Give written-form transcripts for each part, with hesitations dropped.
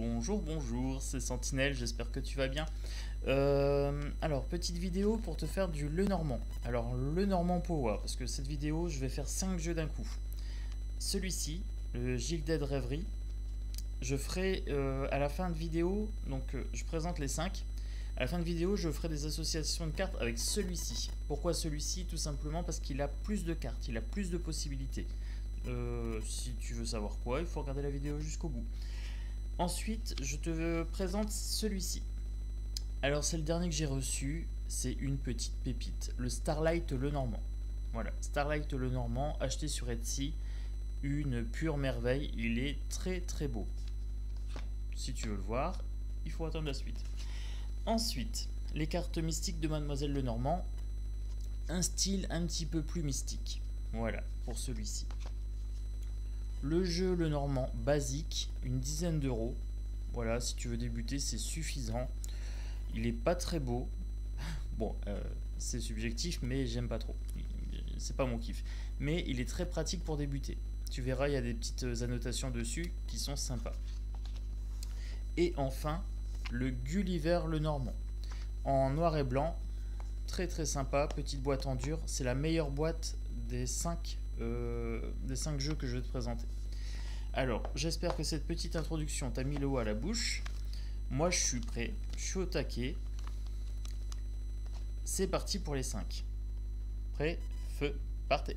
Bonjour, bonjour, c'est Sentinelle, j'espère que tu vas bien. Alors, petite vidéo pour te faire du Lenormand. Alors, Lenormand Power, parce que cette vidéo, je vais faire 5 jeux d'un coup. Celui-ci, le Gilded Reverie, je ferai à la fin de vidéo, donc je présente les 5. À la fin de vidéo, je ferai des associations de cartes avec celui-ci. Pourquoi celui-ci? Tout simplement parce qu'il a plus de cartes, il a plus de possibilités. Si tu veux savoir quoi, il faut regarder la vidéo jusqu'au bout. Ensuite, je te présente celui-ci. Alors, c'est le dernier que j'ai reçu. C'est une petite pépite. Le Starlight Lenormand. Voilà, Starlight Lenormand, acheté sur Etsy. Une pure merveille. Il est très très beau. Si tu veux le voir, il faut attendre la suite. Ensuite, les cartes mystiques de Mademoiselle Lenormand. Un style un petit peu plus mystique. Voilà, pour celui-ci. Le jeu Lenormand basique, une dizaine d'euros. Voilà, si tu veux débuter, c'est suffisant. Il est pas très beau. Bon, c'est subjectif, mais j'aime pas trop. C'est pas mon kiff. Mais il est très pratique pour débuter. Tu verras, il y a des petites annotations dessus qui sont sympas. Et enfin, le Gulliver Lenormand. En noir et blanc. Très très sympa. Petite boîte en dur. C'est la meilleure boîte des 5 jeux que je vais te présenter. Alors, j'espère que cette petite introduction t'a mis le haut à la bouche. Moi, je suis prêt, je suis au taquet. C'est parti pour les 5. Prêt, feu, partez.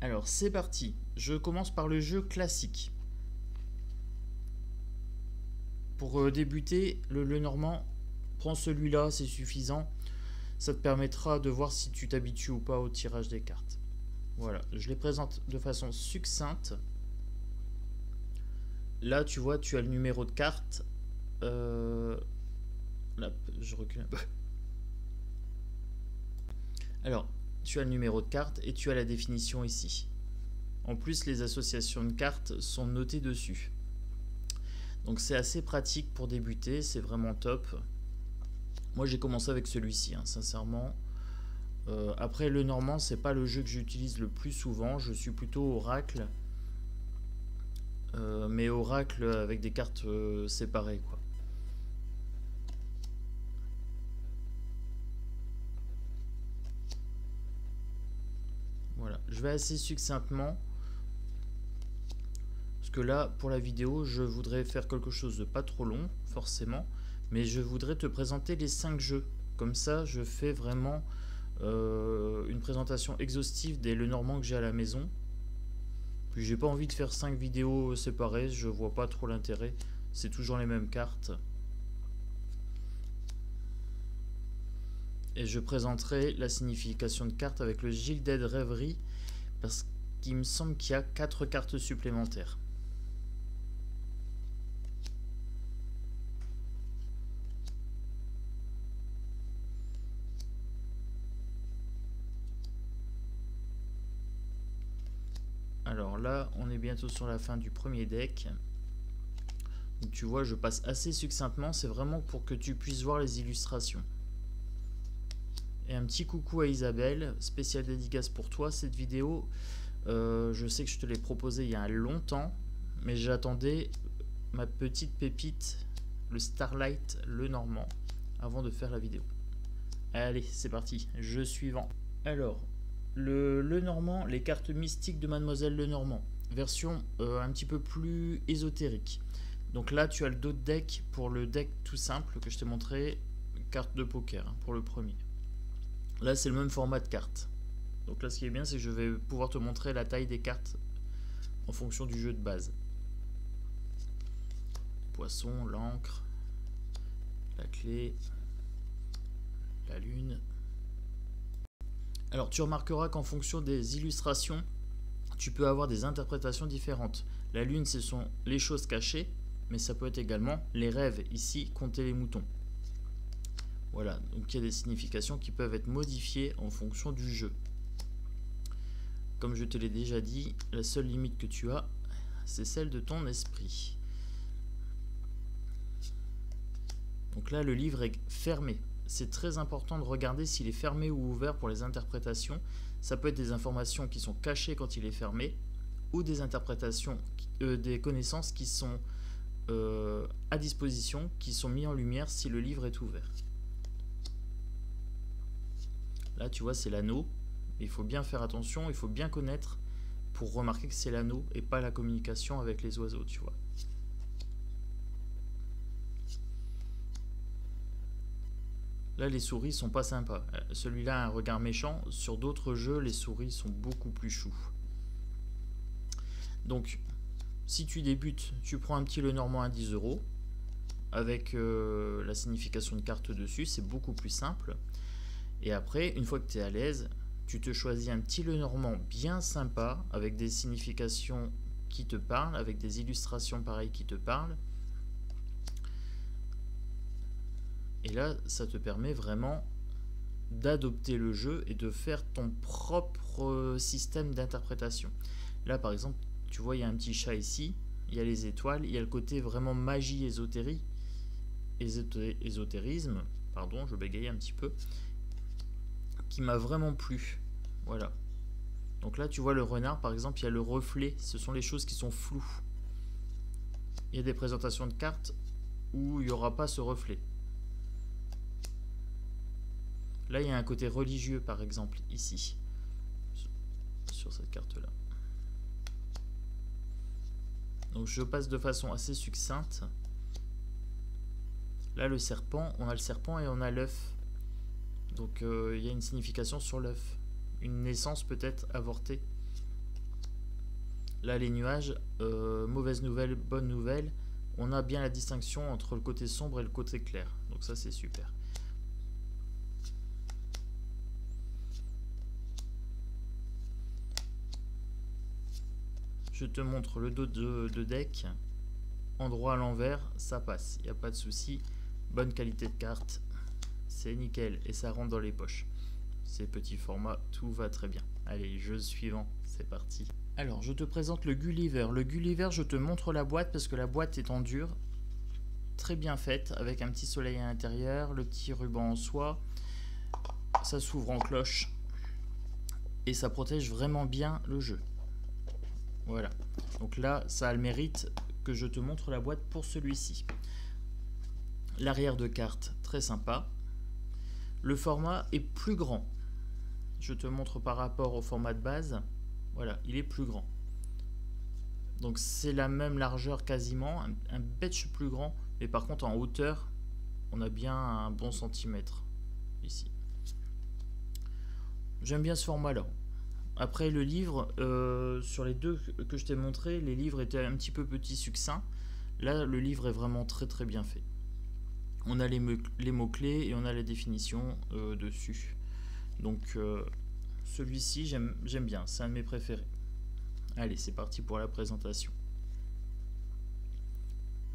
Alors, c'est parti. Je commence par le jeu classique. Pour débuter, le Lenormand, prends celui-là, c'est suffisant. Ça te permettra de voir si tu t'habitues ou pas au tirage des cartes. Voilà, je les présente de façon succincte. Là, tu vois, tu as le numéro de carte. Là, je recule un peu. Alors, tu as le numéro de carte et tu as la définition ici. En plus, les associations de cartes sont notées dessus. Donc, c'est assez pratique pour débuter. C'est vraiment top. Moi, j'ai commencé avec celui-ci, hein, sincèrement. Après, le Normand, c'est pas le jeu que j'utilise le plus souvent. Je suis plutôt Oracle. Mais Oracle avec des cartes séparées, quoi. Voilà, je vais assez succinctement. Parce que là, pour la vidéo, je voudrais faire quelque chose de pas trop long, forcément. Mais je voudrais te présenter les 5 jeux. Comme ça, je fais vraiment une présentation exhaustive des Lenormand que j'ai à la maison. Puis j'ai pas envie de faire 5 vidéos séparées, je vois pas trop l'intérêt. C'est toujours les mêmes cartes. Et je présenterai la signification de cartes avec le Gilded Reverie, parce qu'il me semble qu'il y a 4 cartes supplémentaires. Alors là, on est bientôt sur la fin du premier deck. Donc tu vois, je passe assez succinctement, c'est vraiment pour que tu puisses voir les illustrations. Et un petit coucou à Isabelle, spécial dédicace pour toi. Cette vidéo, je sais que je te l'ai proposée il y a longtemps, mais j'attendais ma petite pépite, le Starlight Lenormand, avant de faire la vidéo. Allez, c'est parti, jeu suivant. Alors, le Lenormand, les cartes mystiques de Mademoiselle Lenormand, version un petit peu plus ésotérique. Donc là, tu as le dos de deck pour le deck tout simple que je t'ai montré, carte de poker hein, pour le premier. Là, c'est le même format de carte. Donc là, ce qui est bien, c'est que je vais pouvoir te montrer la taille des cartes en fonction du jeu de base. Poisson, l'encre, la clé, la lune. Alors, tu remarqueras qu'en fonction des illustrations, tu peux avoir des interprétations différentes. La lune, ce sont les choses cachées, mais ça peut être également les rêves. Ici, compter les moutons. Voilà, donc il y a des significations qui peuvent être modifiées en fonction du jeu. Comme je te l'ai déjà dit, la seule limite que tu as, c'est celle de ton esprit. Donc là, le livre est fermé. C'est très important de regarder s'il est fermé ou ouvert pour les interprétations. Ça peut être des informations qui sont cachées quand il est fermé, ou des interprétations, des connaissances qui sont à disposition qui sont mis en lumière si le livre est ouvert. Là, tu vois, c'est l'anneau. Il faut bien faire attention, il faut bien connaître pour remarquer que c'est l'anneau et pas la communication avec les oiseaux, tu vois. Là, les souris sont pas sympas. Celui-là a un regard méchant. Sur d'autres jeux, les souris sont beaucoup plus choux. Donc, si tu débutes, tu prends un petit Lenormand à 10 € avec la signification de carte dessus. C'est beaucoup plus simple. Et après, une fois que tu es à l'aise, tu te choisis un petit Lenormand bien sympa avec des significations qui te parlent, avec des illustrations pareilles qui te parlent. Et là, ça te permet vraiment d'adopter le jeu et de faire ton propre système d'interprétation. Là, par exemple, tu vois, il y a un petit chat ici, il y a les étoiles, il y a le côté vraiment magie ésotérisme, pardon, je bégayais un petit peu, qui m'a vraiment plu. Voilà. Donc là, tu vois le renard, par exemple, il y a le reflet, ce sont les choses qui sont floues. Il y a des présentations de cartes où il n'y aura pas ce reflet. Là, il y a un côté religieux, par exemple, ici, sur cette carte-là. Donc, je passe de façon assez succincte. Là, le serpent, on a le serpent et on a l'œuf. Donc, il y a une signification sur l'œuf. Une naissance peut-être avortée. Là, les nuages, mauvaise nouvelle, bonne nouvelle. On a bien la distinction entre le côté sombre et le côté clair. Donc, ça, c'est super. Je te montre le dos de deck. Endroit à l'envers, ça passe. Il n'y a pas de souci. Bonne qualité de carte. C'est nickel. Et ça rentre dans les poches. Ces petits formats, tout va très bien. Allez, jeu suivant. C'est parti. Alors, je te présente le Gulliver. Le Gulliver, je te montre la boîte parce que la boîte est en dur. Très bien faite. Avec un petit soleil à l'intérieur. Le petit ruban en soie. Ça s'ouvre en cloche. Et ça protège vraiment bien le jeu. Voilà, donc là, ça a le mérite que je te montre la boîte pour celui-ci. L'arrière de carte, très sympa. Le format est plus grand. Je te montre par rapport au format de base. Voilà, il est plus grand. Donc c'est la même largeur quasiment, un batch plus grand. Mais par contre, en hauteur, on a bien un bon centimètre ici. J'aime bien ce format-là. Après le livre, sur les deux que je t'ai montré, les livres étaient un petit peu petits, succincts. Là, le livre est vraiment très très bien fait. On a les mots-clés et on a la définition dessus. Donc celui-ci, j'aime bien, c'est un de mes préférés. Allez, c'est parti pour la présentation.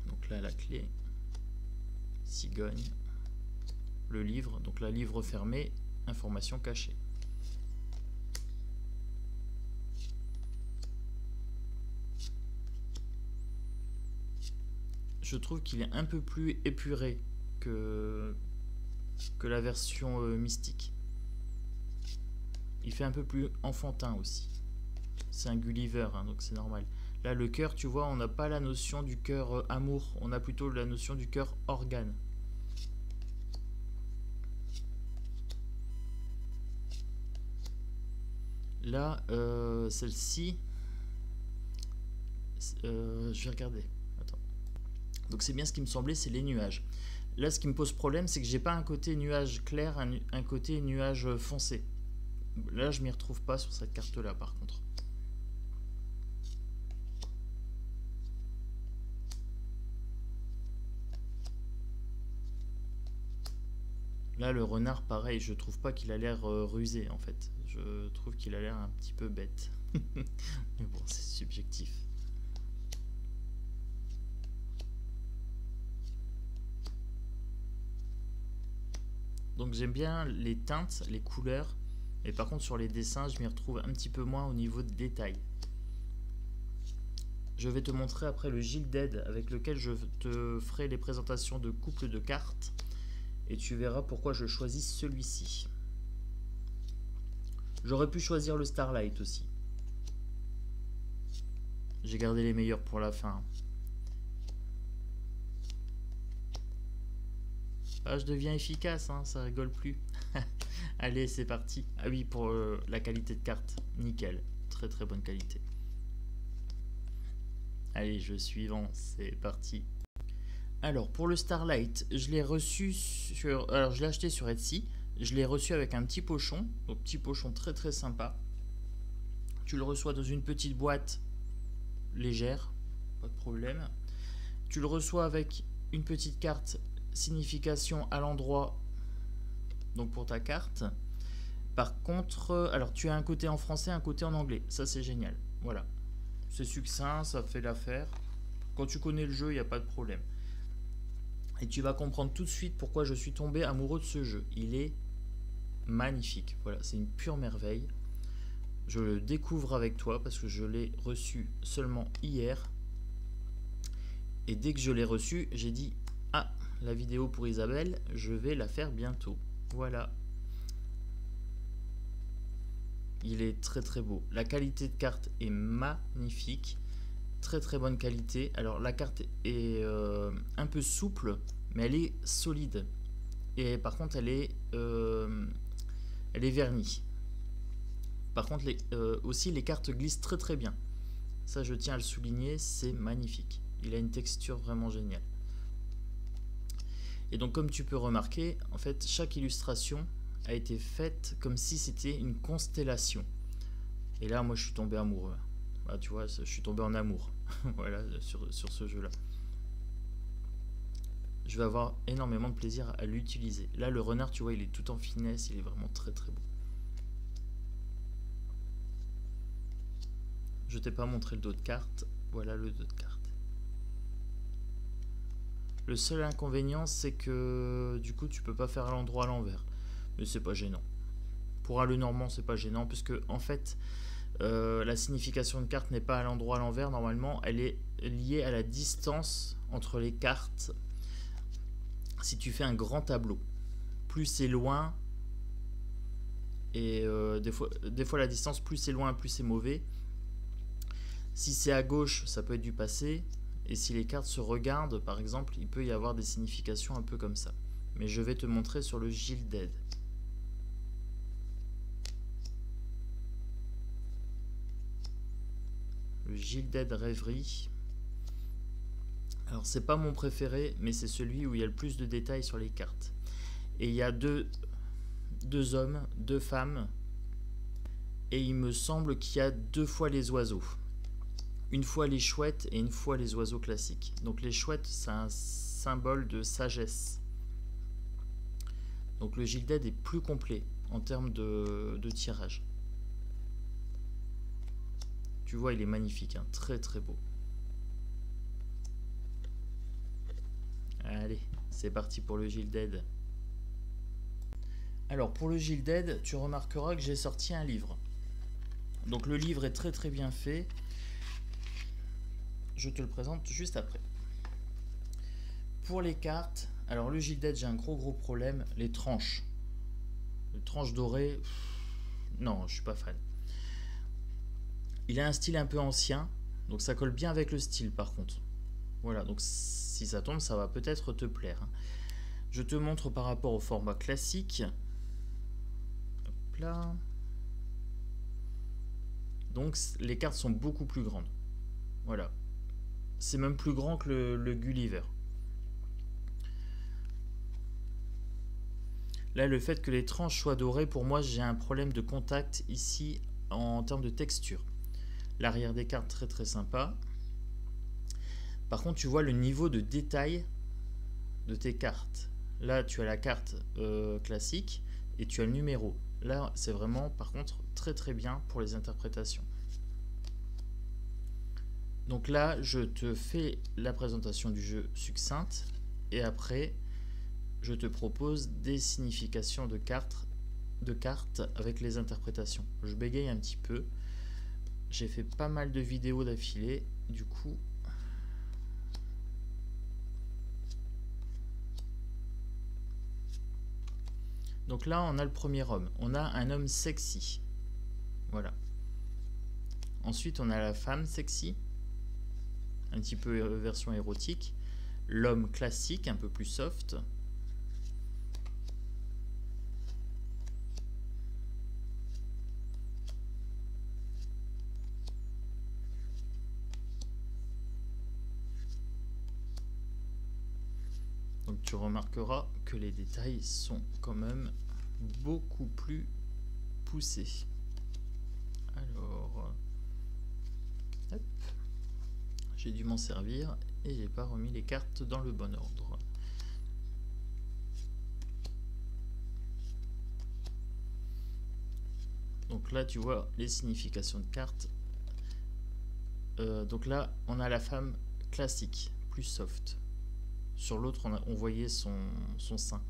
Donc là, la clé, cigogne, le livre, donc la livre fermé, information cachée. Je trouve qu'il est un peu plus épuré que la version mystique. Il fait un peu plus enfantin aussi. C'est un Gulliver, hein, donc c'est normal. Là, le cœur, tu vois, on n'a pas la notion du cœur amour. On a plutôt la notion du cœur organe. Là, celle-ci, je vais regarder. Donc c'est bien ce qui me semblait, c'est les nuages. Là, ce qui me pose problème, c'est que j'ai pas un côté nuage clair, un côté nuage foncé. Là, je m'y retrouve pas sur cette carte-là, par contre. Là, le renard, pareil, je trouve pas qu'il a l'air rusé, en fait. Je trouve qu'il a l'air un petit peu bête. Mais bon, c'est subjectif. Donc j'aime bien les teintes, les couleurs, mais par contre sur les dessins, je m'y retrouve un petit peu moins au niveau de détail. Je vais te montrer après le Gilded avec lequel je te ferai les présentations de couples de cartes et tu verras pourquoi je choisis celui-ci. J'aurais pu choisir le Starlight aussi. J'ai gardé les meilleurs pour la fin. Ah, je deviens efficace, hein, ça rigole plus. Allez, c'est parti. Ah oui, pour la qualité de carte, nickel. Très très bonne qualité. Allez, jeu suivant, c'est parti. Alors, pour le Starlight, je l'ai reçu sur... Alors, je l'ai acheté sur Etsy. Je l'ai reçu avec un petit pochon. Donc, petit pochon très très sympa. Tu le reçois dans une petite boîte légère. Pas de problème. Tu le reçois avec une petite carte signification à l'endroit. Donc, pour ta carte. Par contre, alors, tu as un côté en français, un côté en anglais. Ça, c'est génial. Voilà. C'est succinct, ça fait l'affaire. Quand tu connais le jeu, il n'y a pas de problème. Et tu vas comprendre tout de suite pourquoi je suis tombé amoureux de ce jeu. Il est magnifique. Voilà, c'est une pure merveille. Je le découvre avec toi parce que je l'ai reçu seulement hier. Et dès que je l'ai reçu, j'ai dit « Ah, la vidéo pour Isabelle, je vais la faire bientôt. » Voilà. Il est très très beau. La qualité de carte est magnifique. Très très bonne qualité. Alors la carte est un peu souple, mais elle est solide. Et par contre elle est vernie. Par contre aussi les cartes glissent très très bien. Ça je tiens à le souligner, c'est magnifique. Il a une texture vraiment géniale. Et donc comme tu peux remarquer, en fait chaque illustration a été faite comme si c'était une constellation. Et là moi je suis tombé amoureux. Bah, tu vois, je suis tombé en amour. Voilà, sur ce jeu là. Je vais avoir énormément de plaisir à l'utiliser. Là le renard, tu vois, il est tout en finesse, il est vraiment très très beau. Je t'ai pas montré le dos de carte. Voilà le dos de carte. Le seul inconvénient, c'est que du coup tu peux pas faire l'endroit à l'envers. Mais c'est pas gênant. Pour un Lenormand, c'est pas gênant, puisque en fait la signification de carte n'est pas à l'endroit à l'envers. Normalement, elle est liée à la distance entre les cartes. Si tu fais un grand tableau, plus c'est loin, et des fois la distance, plus c'est loin, plus c'est mauvais. Si c'est à gauche, ça peut être du passé. Et si les cartes se regardent, par exemple, il peut y avoir des significations un peu comme ça. Mais je vais te montrer sur le Gilded. Le Gilded Rêverie. Alors c'est pas mon préféré, mais c'est celui où il y a le plus de détails sur les cartes. Et il y a deux hommes, deux femmes. Et il me semble qu'il y a 2 fois les oiseaux. Une fois les chouettes et une fois les oiseaux classiques. Donc les chouettes, c'est un symbole de sagesse. Donc le Gilded est plus complet en termes de tirage. Tu vois, il est magnifique, hein, très très beau. Allez, c'est parti pour le Gilded. Alors pour le Gilded, tu remarqueras que j'ai sorti un livre. Donc le livre est très très bien fait. Je te le présente juste après. Pour les cartes, alors le Gilded, j'ai un gros problème, les tranches. Les tranches dorées, non, je suis pas fan. Il a un style un peu ancien, donc ça colle bien avec le style par contre. Voilà, donc si ça tombe, ça va peut-être te plaire. Je te montre par rapport au format classique. Hop là. Donc les cartes sont beaucoup plus grandes. Voilà. C'est même plus grand que le Gulliver. Là, le fait que les tranches soient dorées, pour moi, j'ai un problème de contact ici en termes de texture. L'arrière des cartes, très très sympa. Par contre, tu vois le niveau de détail de tes cartes. Là, tu as la carte classique et tu as le numéro. Là, c'est vraiment, par contre, très très bien pour les interprétations. Donc là, je te fais la présentation du jeu succincte et après, je te propose des significations de cartes avec les interprétations. Je bégaye un petit peu. J'ai fait pas mal de vidéos d'affilée, du coup. Donc là, on a le premier homme. On a un homme sexy. Voilà. Ensuite, on a la femme sexy. Un petit peu version érotique. L'homme classique, un peu plus soft. Donc tu remarqueras que les détails sont quand même beaucoup plus poussés. Alors, hop, j'ai dû m'en servir et j'ai pas remis les cartes dans le bon ordre. Donc là tu vois les significations de cartes. Donc là on a la femme classique, plus soft. Sur l'autre on voyait son sein.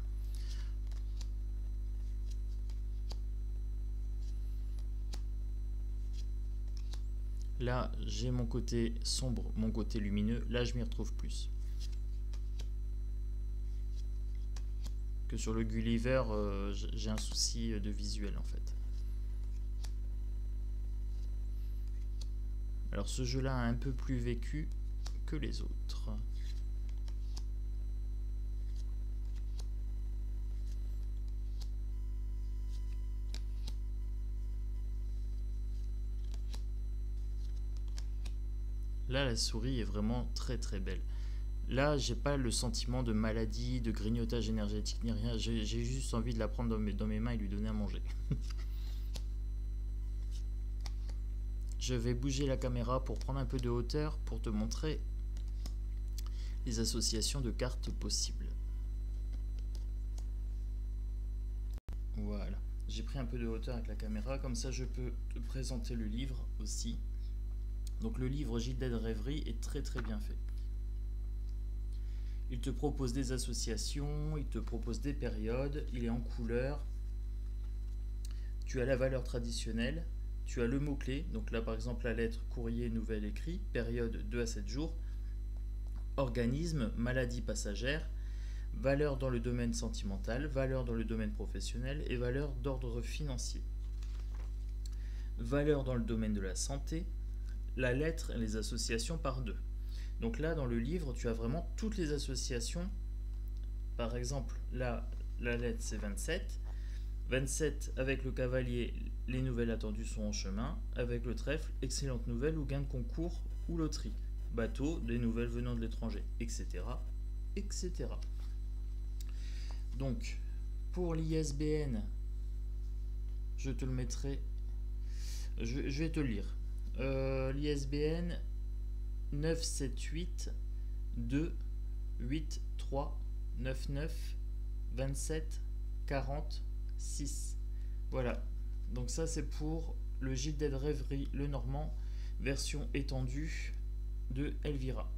Là j'ai mon côté sombre, mon côté lumineux. Là je m'y retrouve plus. Que sur le Gulliver, j'ai un souci de visuel en fait. Alors ce jeu-là a un peu plus vécu que les autres. Là, la souris est vraiment très très belle. Là, j'ai pas le sentiment de maladie, de grignotage énergétique ni rien. J'ai juste envie de la prendre dans mes mains et lui donner à manger. Je vais bouger la caméra pour prendre un peu de hauteur pour te montrer les associations de cartes possibles. Voilà, j'ai pris un peu de hauteur avec la caméra, comme ça je peux te présenter le livre aussi. Donc le livre Gilles d'Aide Rêverie est très très bien fait. Il te propose des associations, il te propose des périodes, il est en couleur. Tu as la valeur traditionnelle, tu as le mot-clé, donc là par exemple la lettre courrier, nouvelle, écrit, période 2 à 7 jours, organisme, maladie passagère, valeur dans le domaine sentimental, valeur dans le domaine professionnel et valeur d'ordre financier. Valeur dans le domaine de la santé, la lettre et les associations par deux. Donc là dans le livre tu as vraiment toutes les associations. Par exemple là la lettre c'est 27. 27 avec le cavalier, les nouvelles attendues sont en chemin. Avec le trèfle, excellente nouvelle ou gain de concours ou loterie. Bateau, des nouvelles venant de l'étranger, etc. etc. Donc pour l'ISBN, je te le mettrai, je vais te le lire. L'ISBN 978 2 8 3 99 27 40 6. Voilà, donc ça c'est pour le Gilles d'Aide Rêverie Le Normand, version étendue de Elvira.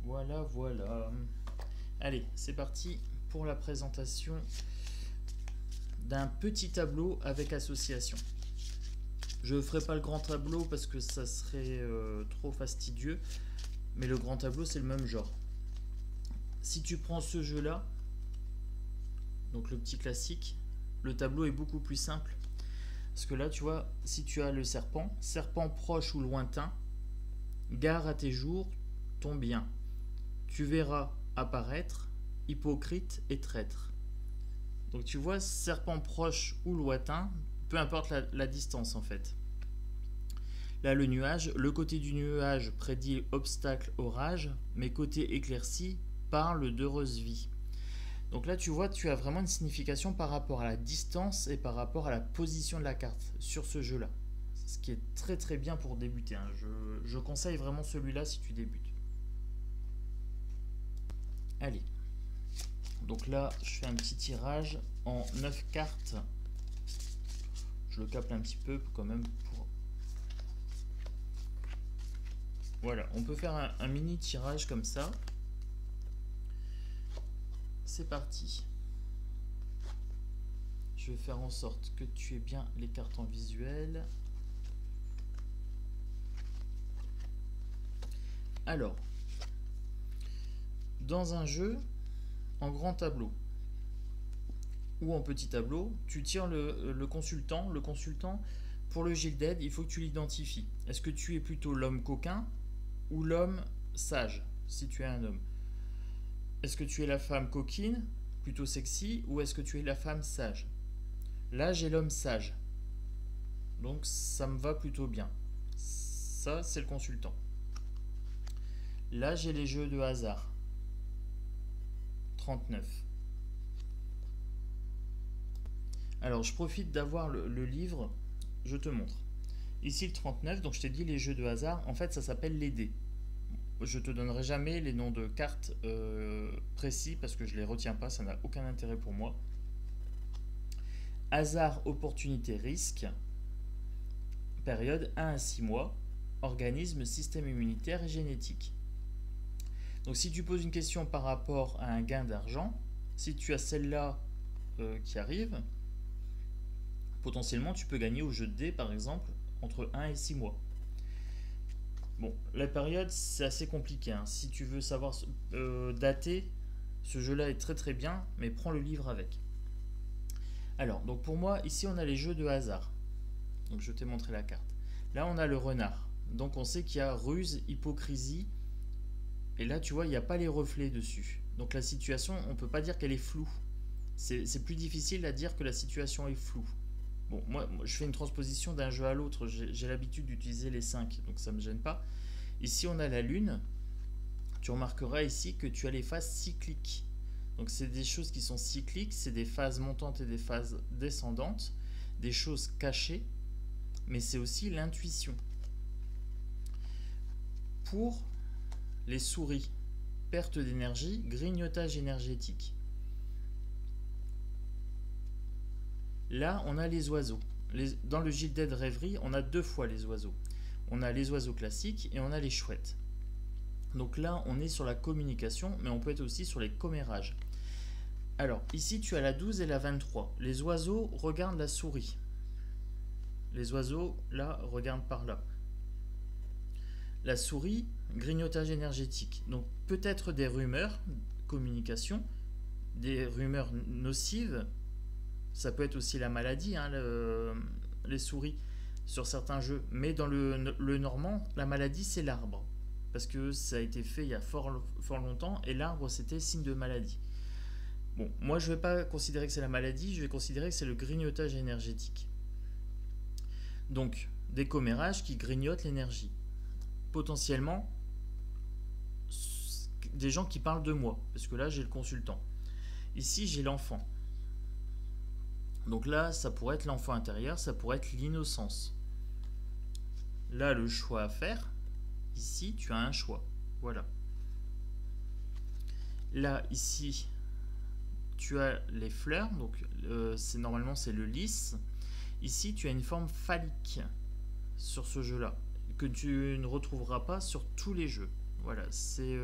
Voilà, voilà. Allez, c'est parti pour la présentation d'un petit tableau avec association. Je ne ferai pas le grand tableau parce que ça serait trop fastidieux, mais le grand tableau c'est le même genre. Si tu prends ce jeu là, donc le petit classique, le tableau est beaucoup plus simple. Parce que là, tu vois, si tu as le serpent, serpent proche ou lointain, gare à tes jours, ton bien. Tu verras apparaître hypocrite et traître. Donc tu vois, serpent proche ou lointain, peu importe la distance en fait. Là, le nuage, le côté du nuage prédit obstacle, orage, mais côté éclairci parle d'heureuse vie. Donc là, tu vois, tu as vraiment une signification par rapport à la distance et par rapport à la position de la carte sur ce jeu-là. Ce qui est très très bien pour débuter. Hein. Je conseille vraiment celui-là si tu débutes. Allez. Donc là, je fais un petit tirage en 9 cartes. Je le capte un petit peu quand même pour... Voilà, on peut faire un mini tirage comme ça. C'est parti. Je vais faire en sorte que tu aies bien les cartes en visuel. Alors, dans un jeu, en grand tableau ou en petit tableau, tu tires le consultant. Le consultant, pour le Gilles d'Aide, il faut que tu l'identifies. Est-ce que tu es plutôt l'homme coquin ou l'homme sage, si tu es un homme? Est-ce que tu es la femme coquine, plutôt sexy, ou est-ce que tu es la femme sage? Là, j'ai l'homme sage. Donc, ça me va plutôt bien. Ça, c'est le consultant. Là, j'ai les jeux de hasard. 39. Alors, je profite d'avoir le livre, je te montre. Ici, le 39, donc je t'ai dit les jeux de hasard, en fait, ça s'appelle les dés. Je te donnerai jamais les noms de cartes précis parce que je les retiens pas, ça n'a aucun intérêt pour moi. Hasard, opportunité, risque. Période 1 à 6 mois. Organisme, système immunitaire et génétique. Donc si tu poses une question par rapport à un gain d'argent, si tu as celle-là qui arrive, potentiellement tu peux gagner au jeu de dés par exemple entre 1 et 6 mois. Bon, la période c'est assez compliqué, hein. Si tu veux savoir dater, ce jeu-là est très très bien, mais prends le livre avec. Alors, donc pour moi, ici on a les jeux de hasard. Donc je t'ai montré la carte. Là on a le renard. Donc on sait qu'il y a ruse, hypocrisie. Et là tu vois, il n'y a pas les reflets dessus. Donc la situation, on ne peut pas dire qu'elle est floue. C'est plus difficile à dire que la situation est floue. Bon, moi je fais une transposition d'un jeu à l'autre. J'ai l'habitude d'utiliser les 5, donc ça ne me gêne pas. Ici on a la lune. Tu remarqueras ici que tu as les phases cycliques. Donc c'est des choses qui sont cycliques, c'est des phases montantes et des phases descendantes, des choses cachées, mais c'est aussi l'intuition. Pour les souris, perte d'énergie, grignotage énergétique. Là, on a les oiseaux. Dans le Gilded Rêverie, on a 2 fois les oiseaux. On a les oiseaux classiques et on a les chouettes. Donc là, on est sur la communication, mais on peut être aussi sur les commérages. Alors, ici, tu as la 12 et la 23. Les oiseaux regardent la souris. Les oiseaux, là, regardent par là. La souris, grignotage énergétique. Donc, peut-être des rumeurs, communication, des rumeurs nocives. Ça peut être aussi la maladie, hein, les souris, sur certains jeux. Mais dans le normand, la maladie, c'est l'arbre. Parce que ça a été fait il y a fort longtemps, et l'arbre, c'était signe de maladie. Bon, moi, je ne vais pas considérer que c'est la maladie, je vais considérer que c'est le grignotage énergétique. Donc, des commérages qui grignotent l'énergie. Potentiellement, des gens qui parlent de moi, parce que là, j'ai le consultant. Ici, j'ai l'enfant. Donc là, ça pourrait être l'enfant intérieur, ça pourrait être l'innocence. Là, le choix à faire, ici, tu as un choix. Voilà. Là, ici, tu as les fleurs, donc normalement c'est le lys. Ici, tu as une forme phallique sur ce jeu-là, que tu ne retrouveras pas sur tous les jeux. Voilà, c'est...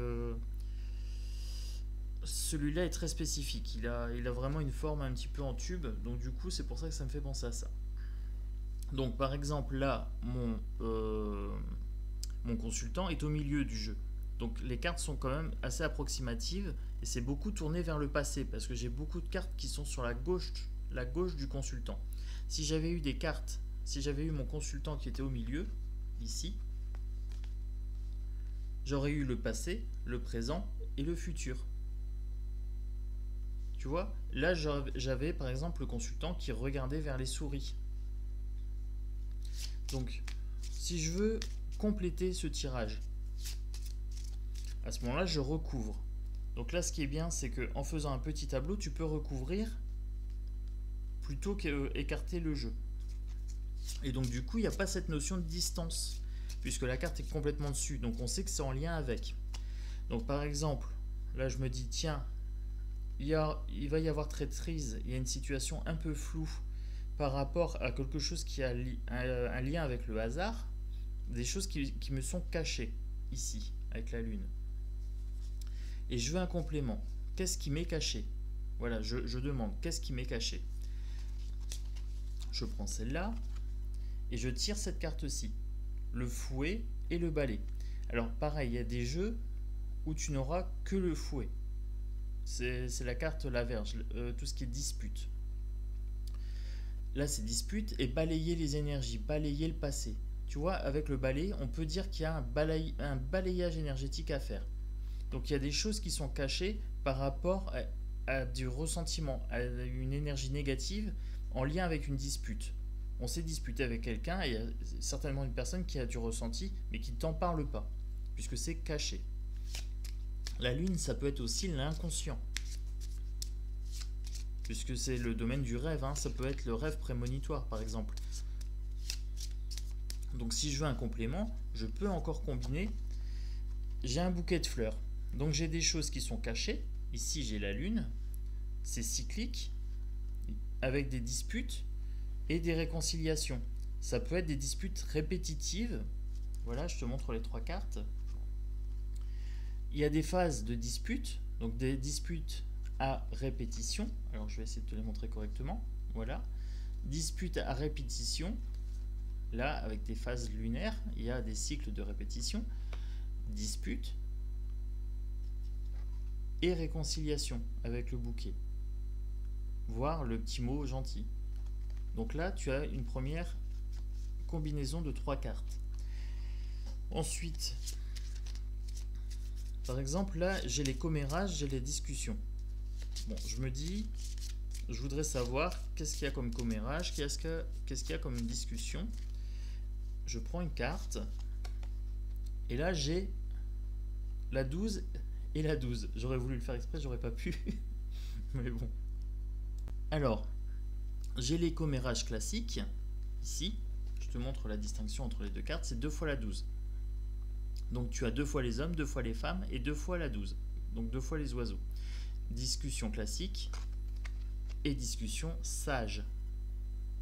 Celui-là est très spécifique, il a vraiment une forme un petit peu en tube, donc du coup c'est pour ça que ça me fait penser à ça. Donc par exemple là, mon consultant est au milieu du jeu. Donc les cartes sont quand même assez approximatives et c'est beaucoup tourné vers le passé parce que j'ai beaucoup de cartes qui sont sur la gauche du consultant. Si j'avais eu des cartes, si j'avais eu mon consultant qui était au milieu, ici, j'aurais eu le passé, le présent et le futur. Tu vois, là j'avais par exemple le consultant qui regardait vers les souris. Donc, si je veux compléter ce tirage, à ce moment-là, je recouvre. Donc là, ce qui est bien, c'est qu'en faisant un petit tableau, tu peux recouvrir plutôt qu'écarter le jeu. Et donc du coup, il n'y a pas cette notion de distance, puisque la carte est complètement dessus. Donc on sait que c'est en lien avec. Donc par exemple, là je me dis, tiens, il va y avoir traîtrise, il y a une situation un peu floue par rapport à quelque chose qui a un lien avec le hasard, des choses qui me sont cachées ici, avec la lune. Et je veux un complément. Qu'est-ce qui m'est caché? Voilà, je demande, qu'est-ce qui m'est caché? Je prends celle-là et je tire cette carte-ci, le fouet et le balai. Alors pareil, il y a des jeux où tu n'auras que le fouet. C'est la carte la verge, tout ce qui est dispute. Là c'est dispute et balayer les énergies, balayer le passé. Tu vois, avec le balai, on peut dire qu'il y a un balayage énergétique à faire. Donc il y a des choses qui sont cachées par rapport à du ressentiment, à une énergie négative en lien avec une dispute. On s'est disputé avec quelqu'un et il y a certainement une personne qui a du ressenti mais qui ne t'en parle pas, puisque c'est caché. La lune, ça peut être aussi l'inconscient. puisque c'est le domaine du rêve, hein. Ça peut être le rêve prémonitoire, par exemple. Donc si je veux un complément, je peux encore combiner. J'ai un bouquet de fleurs. Donc j'ai des choses qui sont cachées. Ici j'ai la lune. C'est cyclique, avec des disputes et des réconciliations. Ça peut être des disputes répétitives. Voilà, je te montre les 3 cartes. Il y a des phases de disputes, donc des disputes à répétition. Alors je vais essayer de te les montrer correctement. Voilà. Disputes à répétition. Là, avec des phases lunaires, il y a des cycles de répétition. Disputes et réconciliation avec le bouquet. Voir le petit mot gentil. Donc là, tu as une première combinaison de 3 cartes. Ensuite, par exemple, là, j'ai les commérages, j'ai les discussions. Bon, je me dis, je voudrais savoir qu'est-ce qu'il y a comme commérage, qu'est-ce qu'il y a comme discussion. Je prends une carte, et là, j'ai la 12 et la 12. J'aurais voulu le faire exprès, j'aurais pas pu. Mais bon. Alors, j'ai les commérages classiques, ici. Je te montre la distinction entre les 2 cartes, c'est 2 fois la 12. Donc tu as 2 fois les hommes, 2 fois les femmes et 2 fois la 12. Donc 2 fois les oiseaux. Discussion classique et discussion sage.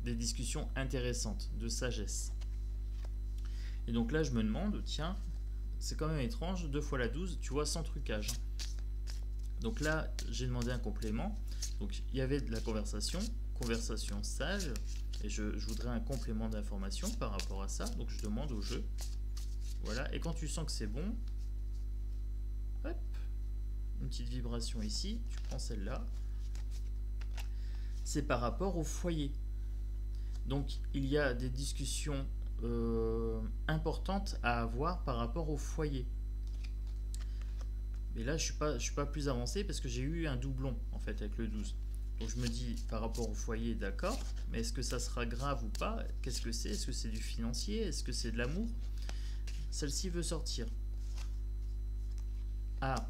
Des discussions intéressantes, de sagesse. Et donc là je me demande, tiens, c'est quand même étrange, 2 fois la 12, tu vois, sans trucage. Donc là j'ai demandé un complément. Donc il y avait de la conversation sage, et je voudrais un complément d'information par rapport à ça. Donc je demande au jeu. Voilà, et quand tu sens que c'est bon, hop, une petite vibration ici, tu prends celle-là. C'est par rapport au foyer. Donc il y a des discussions importantes à avoir par rapport au foyer. Mais là je suis pas plus avancé parce que j'ai eu un doublon en fait avec le 12. Donc je me dis par rapport au foyer, d'accord, mais est-ce que ça sera grave ou pas? Qu'est-ce que c'est? Est-ce que c'est du financier? Est-ce que c'est de l'amour? Celle-ci veut sortir. Ah,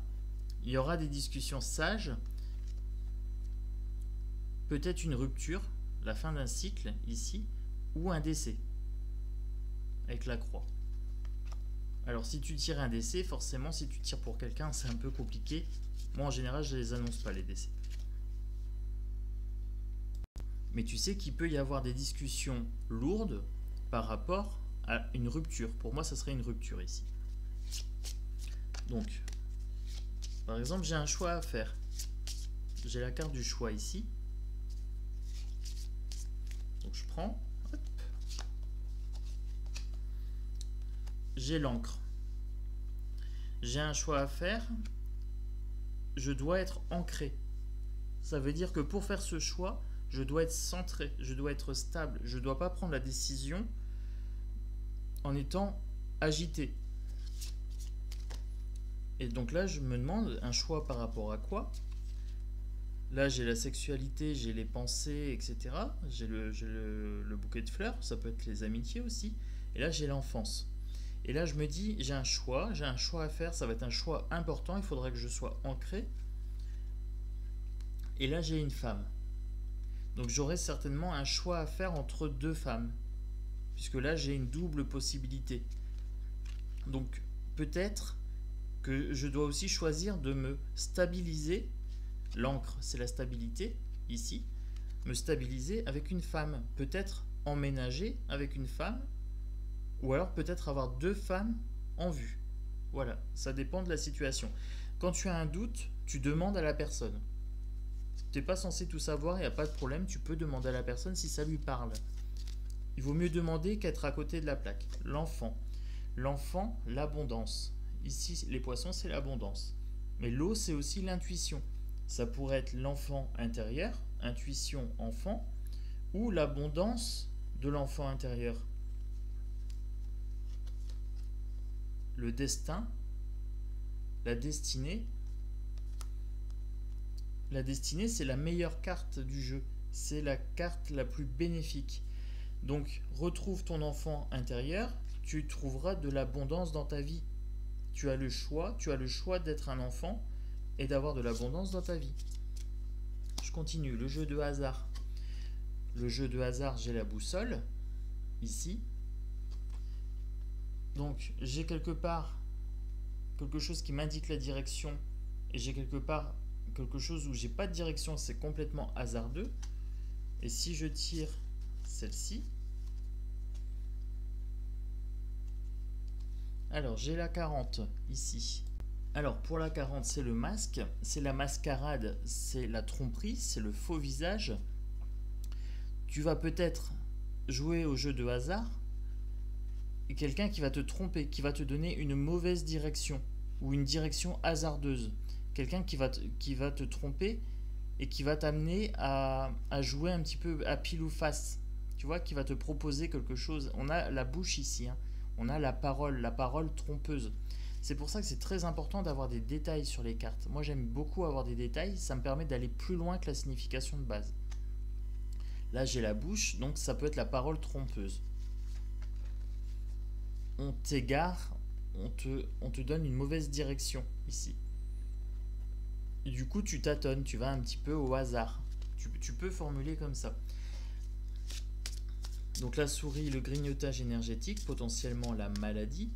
il y aura des discussions sages. Peut-être une rupture, la fin d'un cycle ici, ou un décès. Avec la croix. Alors si tu tires un décès, forcément si tu tires pour quelqu'un, c'est un peu compliqué. Moi en général, je ne les annonce pas les décès. Mais tu sais qu'il peut y avoir des discussions lourdes par rapport à une rupture. Pour moi, ça serait une rupture ici. Donc, par exemple, j'ai un choix à faire. J'ai la carte du choix ici. Donc, je prends. Hop. J'ai l'encre. J'ai un choix à faire. Je dois être ancré. Ça veut dire que pour faire ce choix, je dois être centré, je dois être stable. Je ne dois pas prendre la décision en étant agité. Et donc là, je me demande un choix par rapport à quoi? Là, j'ai la sexualité, j'ai les pensées, etc. J'ai le bouquet de fleurs, ça peut être les amitiés aussi. Et là, j'ai l'enfance. Et là, je me dis, j'ai un choix à faire, ça va être un choix important, il faudra que je sois ancré. Et là, j'ai une femme. Donc, j'aurai certainement un choix à faire entre 2 femmes. Puisque là, j'ai une double possibilité. Donc, peut-être que je dois aussi choisir de me stabiliser. L'encre, c'est la stabilité, ici. Me stabiliser avec une femme. Peut-être emménager avec une femme. Ou alors peut-être avoir 2 femmes en vue. Voilà, ça dépend de la situation. Quand tu as un doute, tu demandes à la personne. Tu n'es pas censé tout savoir, il n'y a pas de problème. Tu peux demander à la personne si ça lui parle. Il vaut mieux demander qu'être à côté de la plaque. L'enfant. L'enfant, l'abondance. Ici, les poissons, c'est l'abondance. Mais l'eau, c'est aussi l'intuition. Ça pourrait être l'enfant intérieur, intuition enfant, ou l'abondance de l'enfant intérieur. Le destin, la destinée. La destinée, c'est la meilleure carte du jeu. C'est la carte la plus bénéfique. Donc, retrouve ton enfant intérieur, tu trouveras de l'abondance dans ta vie. Tu as le choix d'être un enfant et d'avoir de l'abondance dans ta vie. Je continue, le jeu de hasard. Le jeu de hasard, j'ai la boussole, ici. Donc, j'ai quelque part quelque chose qui m'indique la direction, et j'ai quelque part quelque chose où j'ai pas de direction, c'est complètement hasardeux. Et si je tire celle-ci, alors j'ai la 40 ici. Alors pour la 40, c'est le masque, c'est la mascarade, c'est la tromperie, c'est le faux visage. Tu vas peut-être jouer au jeu de hasard et quelqu'un qui va te tromper, qui va te donner une mauvaise direction ou une direction hasardeuse. Quelqu'un qui va te tromper et qui va t'amener à jouer un petit peu à pile ou face. Tu vois, qui va te proposer quelque chose. On a la bouche ici, hein. On a la parole trompeuse. C'est pour ça que c'est très important d'avoir des détails sur les cartes. Moi, j'aime beaucoup avoir des détails, ça me permet d'aller plus loin que la signification de base. Là, j'ai la bouche, donc ça peut être la parole trompeuse. On t'égare, on te donne une mauvaise direction ici. Et du coup, tu tâtonnes, tu vas un petit peu au hasard. Tu peux formuler comme ça. Donc la souris, le grignotage énergétique, potentiellement la maladie.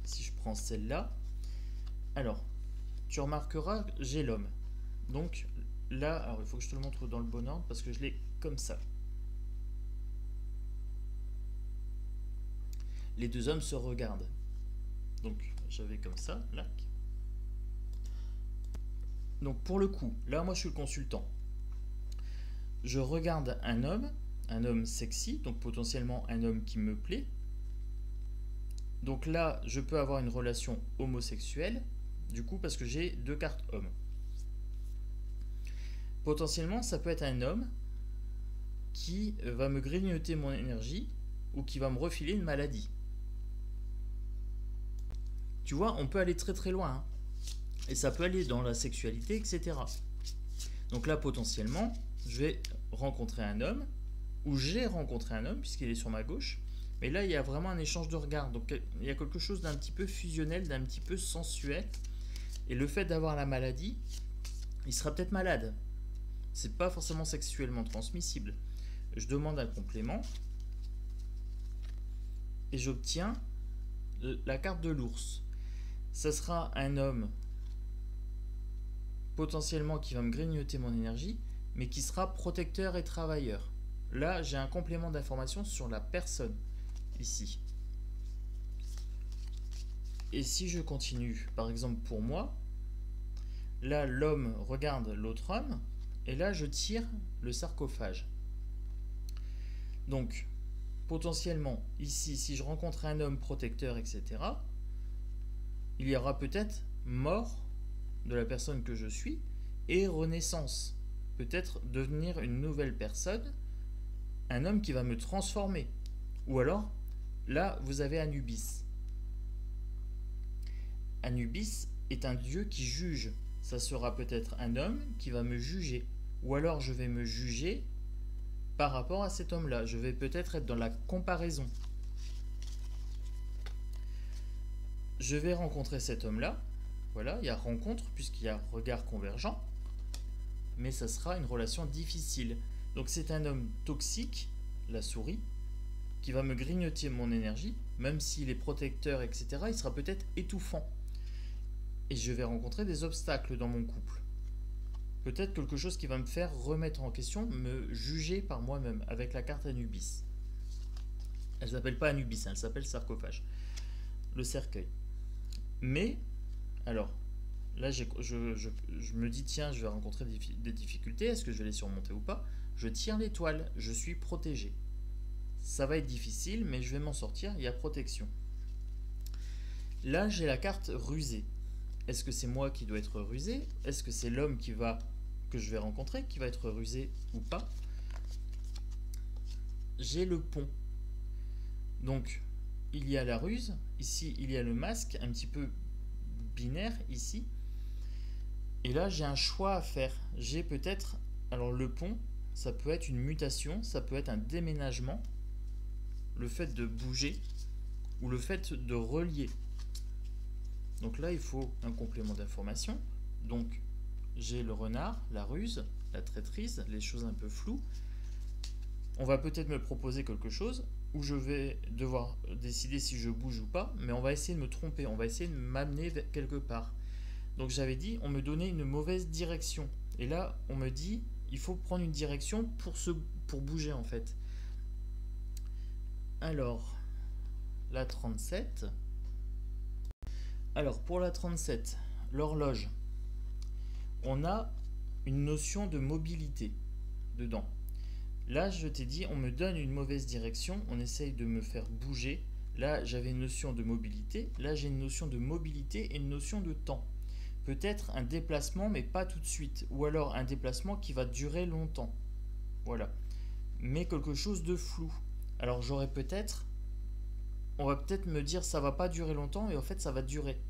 Si je prends celle-là. Alors, tu remarqueras, j'ai l'homme. Donc là, alors il faut que je te le montre dans le bon ordre parce que je l'ai comme ça. Les deux hommes se regardent. Donc j'avais comme ça, là. Donc pour le coup, là moi je suis le consultant. Je regarde un homme sexy, donc potentiellement un homme qui me plaît. Donc là, je peux avoir une relation homosexuelle, du coup parce que j'ai deux cartes hommes. Potentiellement, ça peut être un homme qui va me grignoter mon énergie ou qui va me refiler une maladie. Tu vois, on peut aller très très loin, hein. Et ça peut aller dans la sexualité, etc. Donc là, potentiellement, je vais rencontrer un homme, ou j'ai rencontré un homme, puisqu'il est sur ma gauche. Mais là, il y a vraiment un échange de regards. Donc il y a quelque chose d'un petit peu fusionnel, d'un petit peu sensuel. Et le fait d'avoir la maladie, il sera peut-être malade. C'est pas forcément sexuellement transmissible. Je demande un complément. Et j'obtiens la carte de l'ours. Ça sera un homme potentiellement qui va me grignoter mon énergie, mais qui sera protecteur et travailleur. Là, j'ai un complément d'information sur la personne, ici. Et si je continue, par exemple pour moi, là, l'homme regarde l'autre homme, et là, je tire le sarcophage. Donc, potentiellement, ici, si je rencontre un homme protecteur, etc., il y aura peut-être mort de la personne que je suis et renaissance. Peut-être devenir une nouvelle personne, un homme qui va me transformer. Ou alors, là, vous avez Anubis. Anubis est un dieu qui juge. Ça sera peut-être un homme qui va me juger. Ou alors, je vais me juger par rapport à cet homme-là. Je vais peut-être être dans la comparaison. Je vais rencontrer cet homme-là. Voilà, il y a rencontre puisqu'il y a regard convergent. Mais ça sera une relation difficile. Donc c'est un homme toxique, la souris, qui va me grignoter mon énergie, même s'il est protecteur, etc., il sera peut-être étouffant. Et je vais rencontrer des obstacles dans mon couple. Peut-être quelque chose qui va me faire remettre en question, me juger par moi-même, avec la carte Anubis. Elle s'appelle pas Anubis, elle s'appelle sarcophage. Le cercueil. Mais, alors, là je me dis, tiens, je vais rencontrer des difficultés, est-ce que je vais les surmonter ou pas? Je tire l'étoile, je suis protégé. Ça va être difficile, mais je vais m'en sortir, il y a protection. Là, j'ai la carte rusée. Est-ce que c'est moi qui dois être rusé? Est-ce que c'est l'homme que je vais rencontrer qui va être rusé ou pas? J'ai le pont. Donc, il y a la ruse. Ici, il y a le masque, un petit peu binaire ici. Et là, j'ai un choix à faire. J'ai peut-être... Alors, le pont, ça peut être une mutation, ça peut être un déménagement. Le fait de bouger ou le fait de relier. Donc là, il faut un complément d'information. Donc, j'ai le renard, la ruse, la traîtrise, les choses un peu floues. On va peut-être me proposer quelque chose où je vais devoir décider si je bouge ou pas, mais on va essayer de me tromper, on va essayer de m'amener quelque part. Donc j'avais dit, on me donnait une mauvaise direction. Et là, on me dit, il faut prendre une direction pour bouger en fait. Alors, la 37. Alors, pour la 37, l'horloge, on a une notion de mobilité dedans. Là, je t'ai dit, on me donne une mauvaise direction, on essaye de me faire bouger. Là, j'avais une notion de mobilité. Là, j'ai une notion de mobilité et une notion de temps. Peut-être un déplacement, mais pas tout de suite. Ou alors un déplacement qui va durer longtemps. Voilà. Mais quelque chose de flou. Alors, j'aurais peut-être... On va peut-être me dire ça va pas durer longtemps et en fait ça va durer.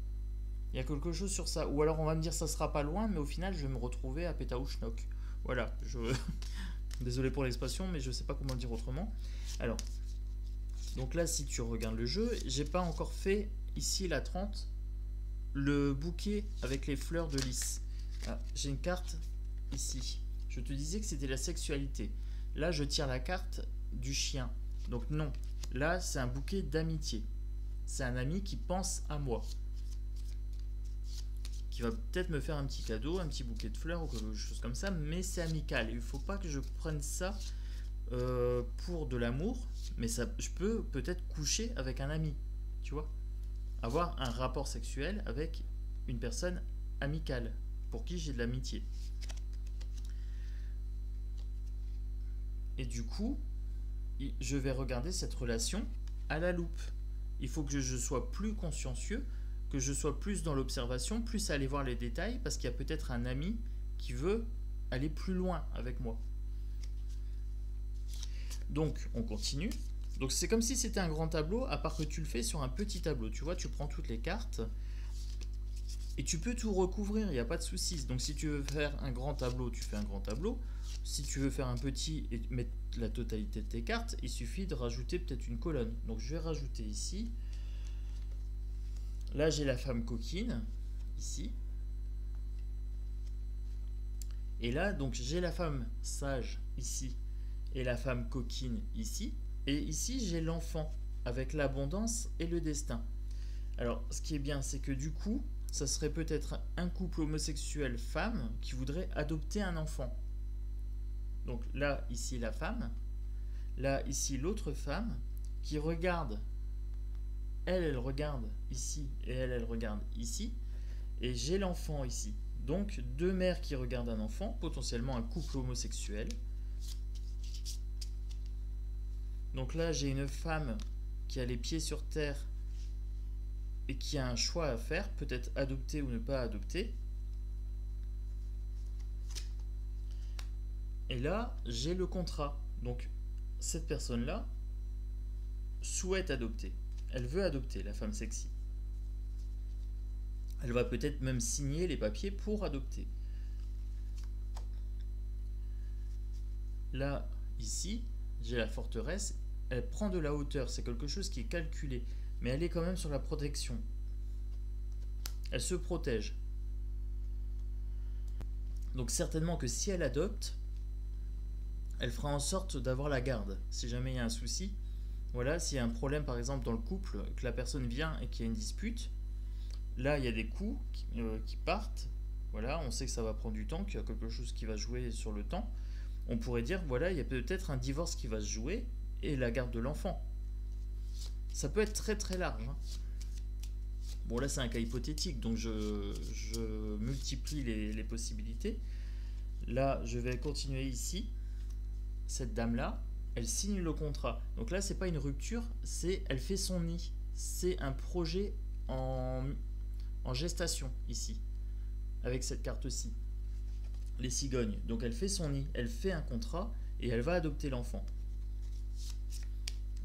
Il y a quelque chose sur ça. Ou alors on va me dire ça sera pas loin, mais au final je vais me retrouver à Pétaouchnok. Voilà. Désolé pour l'expression, mais je sais pas comment le dire autrement. Alors, donc là si tu regardes le jeu, j'ai pas encore fait ici la 30, le bouquet avec les fleurs de lys. Ah, j'ai une carte ici. Je te disais que c'était la sexualité. Là je tire la carte du chien. Donc non. Là, c'est un bouquet d'amitié. C'est un ami qui pense à moi. Qui va peut-être me faire un petit cadeau, un petit bouquet de fleurs ou quelque chose comme ça, mais c'est amical. Il ne faut pas que je prenne ça pour de l'amour, mais ça, je peux peut-être coucher avec un ami, tu vois. Avoir un rapport sexuel avec une personne amicale, pour qui j'ai de l'amitié. Et du coup, je vais regarder cette relation à la loupe. Il faut que je sois plus consciencieux, que je sois plus dans l'observation, plus à aller voir les détails, parce qu'il y a peut-être un ami qui veut aller plus loin avec moi. Donc, on continue. Donc, c'est comme si c'était un grand tableau, à part que tu le fais sur un petit tableau. Tu vois, tu prends toutes les cartes et tu peux tout recouvrir, il n'y a pas de souci. Donc, si tu veux faire un grand tableau, tu fais un grand tableau. Si tu veux faire un petit et mettre la totalité de tes cartes, il suffit de rajouter peut-être une colonne. Donc je vais rajouter ici. Là j'ai la femme coquine, ici. Et là donc j'ai la femme sage ici et la femme coquine ici. Et ici j'ai l'enfant avec l'abondance et le destin. Alors ce qui est bien c'est que du coup ça serait peut-être un couple homosexuel femme qui voudrait adopter un enfant. Donc là, ici, la femme. Là, ici, l'autre femme qui regarde. Elle regarde ici et elle regarde ici. Et j'ai l'enfant ici. Donc, deux mères qui regardent un enfant, potentiellement un couple homosexuel. Donc là, j'ai une femme qui a les pieds sur terre et qui a un choix à faire, peut-être adopter ou ne pas adopter. Et là, j'ai le contrat. Donc, cette personne-là souhaite adopter. Elle veut adopter, la femme sexy. Elle va peut-être même signer les papiers pour adopter. Là, ici, j'ai la forteresse. Elle prend de la hauteur. C'est quelque chose qui est calculé. Mais elle est quand même sur la protection. Elle se protège. Donc certainement que si elle adopte, elle fera en sorte d'avoir la garde. Si jamais il y a un souci, voilà, s'il y a un problème par exemple dans le couple, que la personne vient et qu'il y a une dispute, là il y a des coups qui partent, voilà, on sait que ça va prendre du temps, qu'il y a quelque chose qui va jouer sur le temps. On pourrait dire, voilà, il y a peut-être un divorce qui va se jouer et la garde de l'enfant. Ça peut être très très large. Hein. Bon là c'est un cas hypothétique, donc je multiplie les possibilités. Là je vais continuer ici. Cette dame-là, elle signe le contrat. Donc là, c'est pas une rupture, c'est elle fait son nid. C'est un projet en gestation, ici, avec cette carte-ci. Les cigognes. Donc elle fait son nid, elle fait un contrat et elle va adopter l'enfant.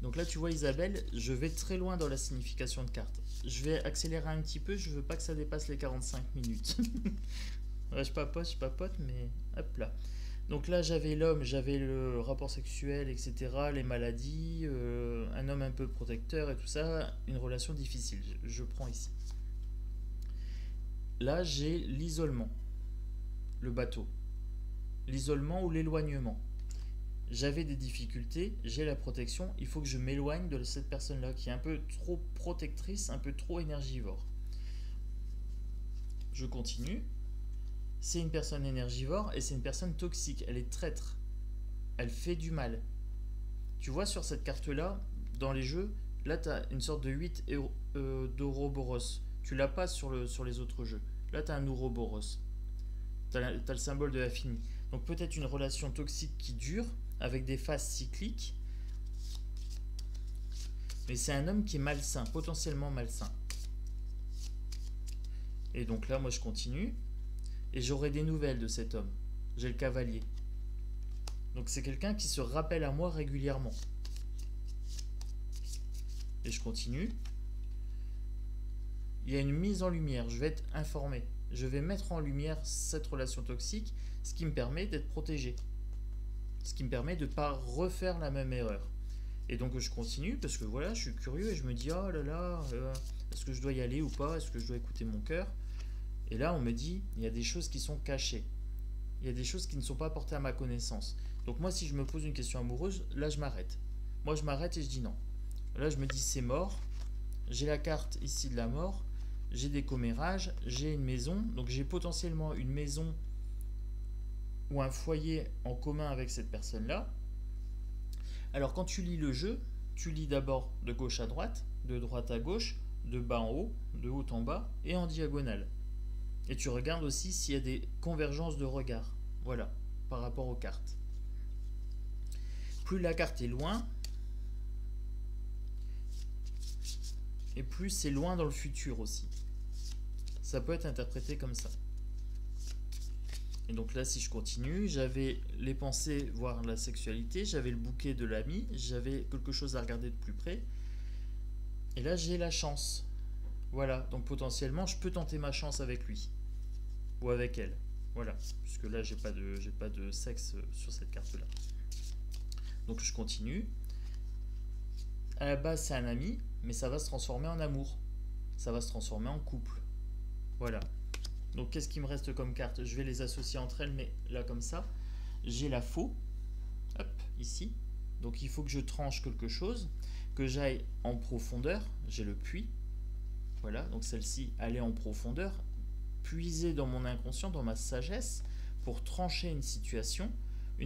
Donc là, tu vois, Isabelle, je vais très loin dans la signification de carte. Je vais accélérer un petit peu, je veux pas que ça dépasse les 45 minutes. Ouais, je papote, mais hop là. Donc là, j'avais l'homme, j'avais le rapport sexuel, etc., les maladies, un homme un peu protecteur et tout ça, une relation difficile. Je prends ici. Là, j'ai l'isolement. le bateau. L'isolement ou l'éloignement. J'avais des difficultés, j'ai la protection, il faut que je m'éloigne de cette personne-là qui est un peu trop protectrice, un peu trop énergivore. Je continue. C'est une personne énergivore et c'est une personne toxique, elle est traître. Elle fait du mal. Tu vois sur cette carte-là, dans les jeux, là tu as une sorte de 8 d'Ouroboros. Tu l'as pas sur les autres jeux. Là tu as un Ouroboros. Tu as le symbole de l'infini. Donc peut-être une relation toxique qui dure, avec des phases cycliques. Mais c'est un homme qui est malsain, potentiellement malsain. Et donc là, moi je continue. Et j'aurai des nouvelles de cet homme. J'ai le cavalier. Donc c'est quelqu'un qui se rappelle à moi régulièrement. Et je continue. Il y a une mise en lumière, je vais être informé. Je vais mettre en lumière cette relation toxique, ce qui me permet d'être protégé. Ce qui me permet de ne pas refaire la même erreur. Et donc je continue parce que voilà, je suis curieux et je me dis oh là là, est-ce que je dois y aller ou pas? Est-ce que je dois écouter mon cœur? Et là on me dit, il y a des choses qui sont cachées. Il y a des choses qui ne sont pas portées à ma connaissance. Donc moi si je me pose une question amoureuse, là je m'arrête. Moi je m'arrête et je dis non. Là je me dis c'est mort. J'ai la carte ici de la mort. J'ai des commérages. J'ai une maison. Donc j'ai potentiellement une maison ou un foyer en commun avec cette personne-là. Alors quand tu lis le jeu, tu lis d'abord de gauche à droite, de droite à gauche, de bas en haut, de haut en bas et en diagonale. Et tu regardes aussi s'il y a des convergences de regard. Voilà, par rapport aux cartes. Plus la carte est loin, et plus c'est loin dans le futur aussi. Ça peut être interprété comme ça. Et donc là, si je continue, j'avais les pensées, voire la sexualité, j'avais le bouquet de l'ami, j'avais quelque chose à regarder de plus près. Et là, j'ai la chance. Voilà, donc potentiellement, je peux tenter ma chance avec lui. Ou avec elle. Voilà, puisque là, j'ai pas de sexe sur cette carte-là. Donc je continue. À la base, c'est un ami, mais ça va se transformer en amour. Ça va se transformer en couple. Voilà. Donc qu'est-ce qui me reste comme carte? Je vais les associer entre elles, mais là comme ça. J'ai la faux, hop, ici. Donc il faut que je tranche quelque chose, que j'aille en profondeur. J'ai le puits. Voilà, donc celle-ci, elle est en profondeur. Puiser dans mon inconscient, dans ma sagesse, pour trancher une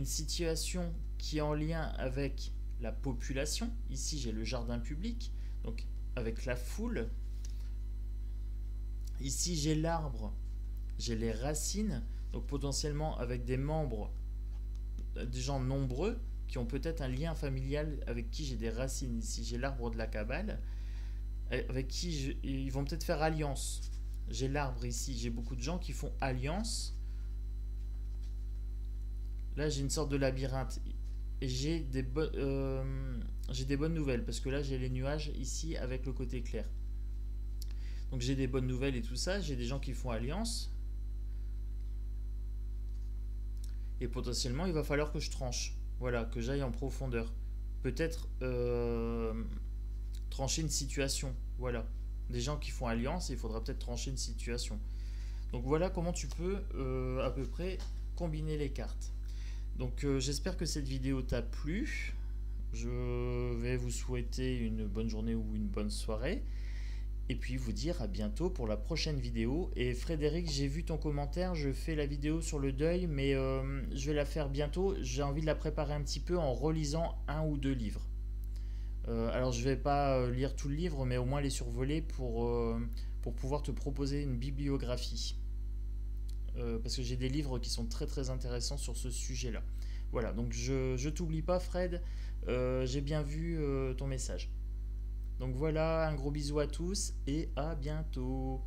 situation qui est en lien avec la population. Ici, j'ai le jardin public, donc avec la foule. Ici, j'ai l'arbre. J'ai les racines, donc potentiellement avec des membres, des gens nombreux qui ont peut-être un lien familial avec qui j'ai des racines. Ici, j'ai l'arbre de la cabale, avec qui ils vont peut-être faire alliance. J'ai l'arbre ici, j'ai beaucoup de gens qui font alliance. Là, j'ai une sorte de labyrinthe. Et j'ai des bonnes nouvelles, parce que là, j'ai les nuages ici avec le côté clair. Donc j'ai des bonnes nouvelles et tout ça, j'ai des gens qui font alliance. Et potentiellement, il va falloir que je tranche. Voilà, que j'aille en profondeur. Peut-être trancher une situation. Voilà. Des gens qui font alliance, il faudra peut-être trancher une situation. Donc voilà comment tu peux à peu près combiner les cartes. Donc j'espère que cette vidéo t'a plu. Je vais vous souhaiter une bonne journée ou une bonne soirée. Et puis vous dire à bientôt pour la prochaine vidéo. Et Frédéric, j'ai vu ton commentaire, je fais la vidéo sur le deuil, mais je vais la faire bientôt. J'ai envie de la préparer un petit peu en relisant 1 ou 2 livres. Alors je vais pas lire tout le livre, mais au moins les survoler pour pouvoir te proposer une bibliographie. Parce que j'ai des livres qui sont très très intéressants sur ce sujet-là. Voilà, donc je t'oublie pas Fred, j'ai bien vu ton message. Donc voilà, un gros bisou à tous et à bientôt.